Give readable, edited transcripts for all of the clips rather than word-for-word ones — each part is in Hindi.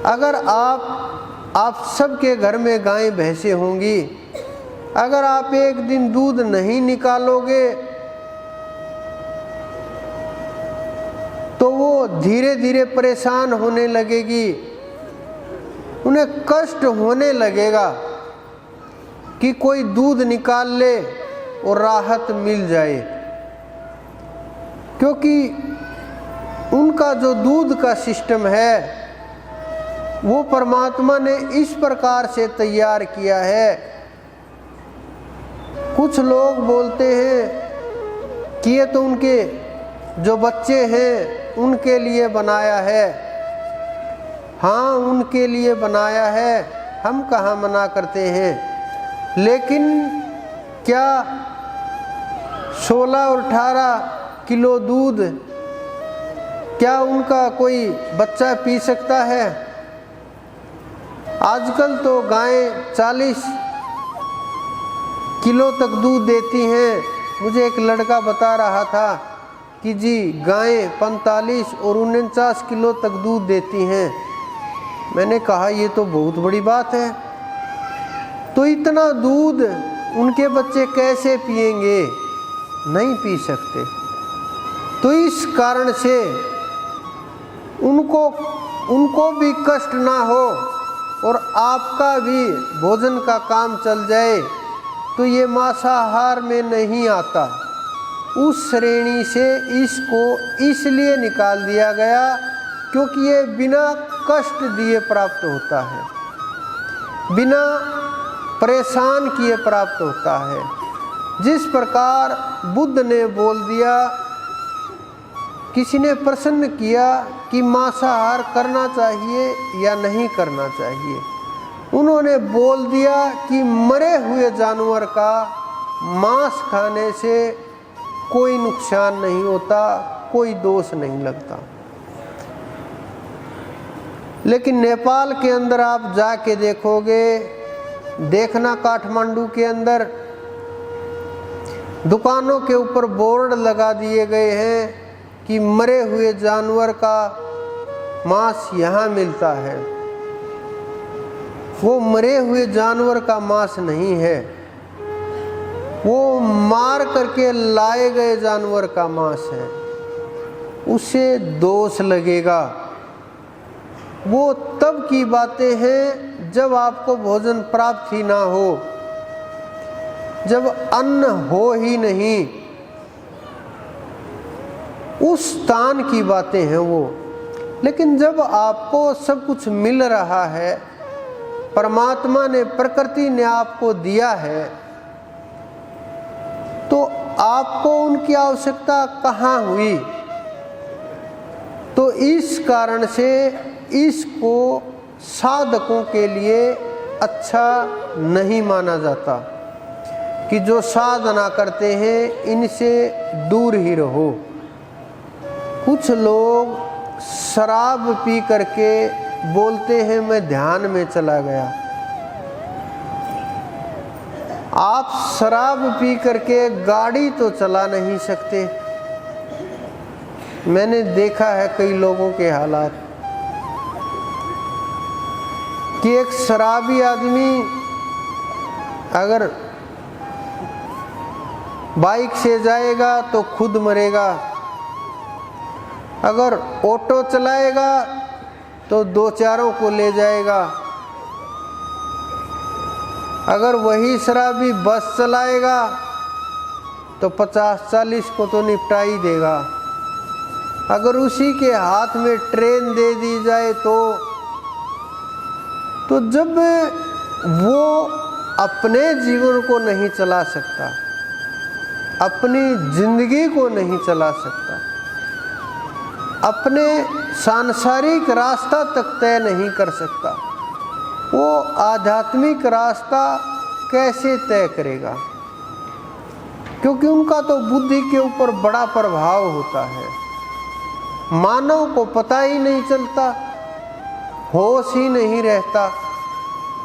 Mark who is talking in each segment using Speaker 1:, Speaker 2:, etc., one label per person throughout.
Speaker 1: अगर आप सबके घर में गायें भैंसें होंगी, अगर आप एक दिन दूध नहीं निकालोगे तो वो धीरे धीरे परेशान होने लगेगी, उन्हें कष्ट होने लगेगा कि कोई दूध निकाल ले और राहत मिल जाए, क्योंकि उनका जो दूध का सिस्टम है वो परमात्मा ने इस प्रकार से तैयार किया है। कुछ लोग बोलते हैं कि ये तो उनके जो बच्चे हैं उनके लिए बनाया है। हाँ, उनके लिए बनाया है, हम कहाँ मना करते हैं, लेकिन क्या 16 और 18 किलो दूध क्या उनका कोई बच्चा पी सकता है? आजकल तो गायें 40 किलो तक दूध देती हैं। मुझे एक लड़का बता रहा था कि जी गायें 45 और 49 किलो तक दूध देती हैं। मैंने कहा ये तो बहुत बड़ी बात है, तो इतना दूध उनके बच्चे कैसे पिएंगे? नहीं पी सकते। तो इस कारण से उनको भी कष्ट ना हो और आपका भी भोजन का काम चल जाए, तो ये मांसाहार में नहीं आता। उस श्रेणी से इसको इसलिए निकाल दिया गया क्योंकि ये बिना कष्ट दिए प्राप्त होता है, बिना परेशान किए प्राप्त होता है। जिस प्रकार बुद्ध ने बोल दिया, किसी ने प्रश्न किया कि मांसाहार करना चाहिए या नहीं करना चाहिए, उन्होंने बोल दिया कि मरे हुए जानवर का मांस खाने से कोई नुकसान नहीं होता, कोई दोष नहीं लगता। लेकिन नेपाल के अंदर आप जाके देखोगे, देखना काठमांडू के अंदर दुकानों के ऊपर बोर्ड लगा दिए गए हैं कि मरे हुए जानवर का मांस यहाँ मिलता है। वो मरे हुए जानवर का मांस नहीं है, वो मार करके लाए गए जानवर का मांस है। उसे दोष लगेगा। वो तब की बातें हैं जब आपको भोजन प्राप्त ही ना हो, जब अन्न हो ही नहीं, उस स्थान की बातें हैं वो। लेकिन जब आपको सब कुछ मिल रहा है, परमात्मा ने, प्रकृति ने आपको दिया है, तो आपको उनकी आवश्यकता कहाँ हुई? तो इस कारण से इसको साधकों के लिए अच्छा नहीं माना जाता कि जो साधना करते हैं इनसे दूर ही रहो। कुछ लोग शराब पी करके बोलते हैं मैं ध्यान में चला गया। आप शराब पी करके गाड़ी तो चला नहीं सकते। मैंने देखा है कई लोगों के हालात कि एक शराबी आदमी अगर बाइक से जाएगा तो खुद मरेगा, अगर ऑटो चलाएगा तो दो चारों को ले जाएगा, अगर वही शराबी बस चलाएगा तो 50-40 को तो निपटा ही देगा। अगर उसी के हाथ में ट्रेन दे दी जाए तो जब वो अपने जीवन को नहीं चला सकता, अपनी जिंदगी को नहीं चला सकता, अपने सांसारिक रास्ता तक तय नहीं कर सकता, वो आध्यात्मिक रास्ता कैसे तय करेगा? क्योंकि उनका तो बुद्धि के ऊपर बड़ा प्रभाव होता है। मानव को पता ही नहीं चलता, होश ही नहीं रहता।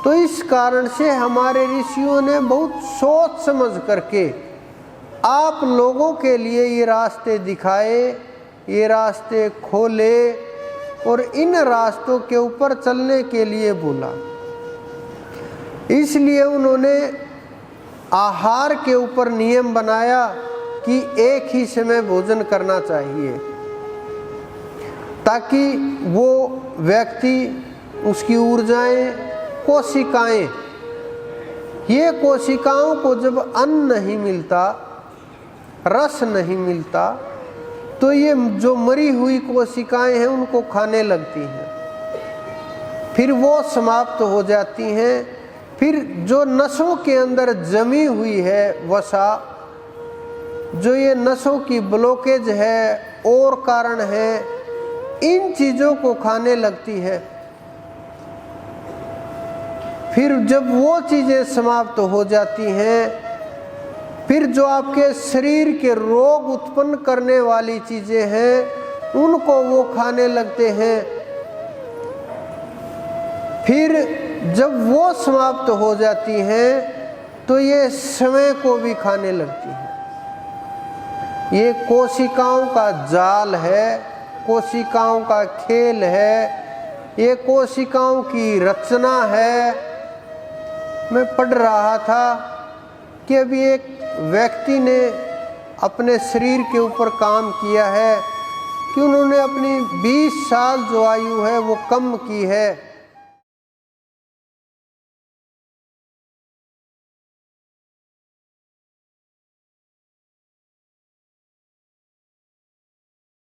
Speaker 1: तो इस कारण से हमारे ऋषियों ने बहुत सोच समझ करके आप लोगों के लिए ये रास्ते दिखाए, ये रास्ते खोले और इन रास्तों के ऊपर चलने के लिए बोला। इसलिए उन्होंने आहार के ऊपर नियम बनाया कि एक ही समय भोजन करना चाहिए, ताकि वो व्यक्ति, उसकी ऊर्जाएं, कोशिकाएं, ये कोशिकाओं को जब अन्न नहीं मिलता, रस नहीं मिलता, तो ये जो मरी हुई कोशिकाएं हैं उनको खाने लगती हैं, फिर वो समाप्त हो जाती हैं। फिर जो नसों के अंदर जमी हुई है वसा, जो ये नसों की ब्लॉकेज है और कारण है, इन चीज़ों को खाने लगती है। फिर जब वो चीज़ें समाप्त हो जाती हैं, फिर जो आपके शरीर के रोग उत्पन्न करने वाली चीज़ें हैं उनको वो खाने लगते हैं। फिर जब वो समाप्त हो जाती हैं तो ये समय को भी खाने लगती हैं। ये कोशिकाओं का जाल है, कोशिकाओं का खेल है, ये कोशिकाओं की रचना है। मैं पढ़ रहा था कि अभी एक व्यक्ति ने अपने शरीर के ऊपर काम किया है कि उन्होंने अपनी 20 साल जो आयु है वो कम की है,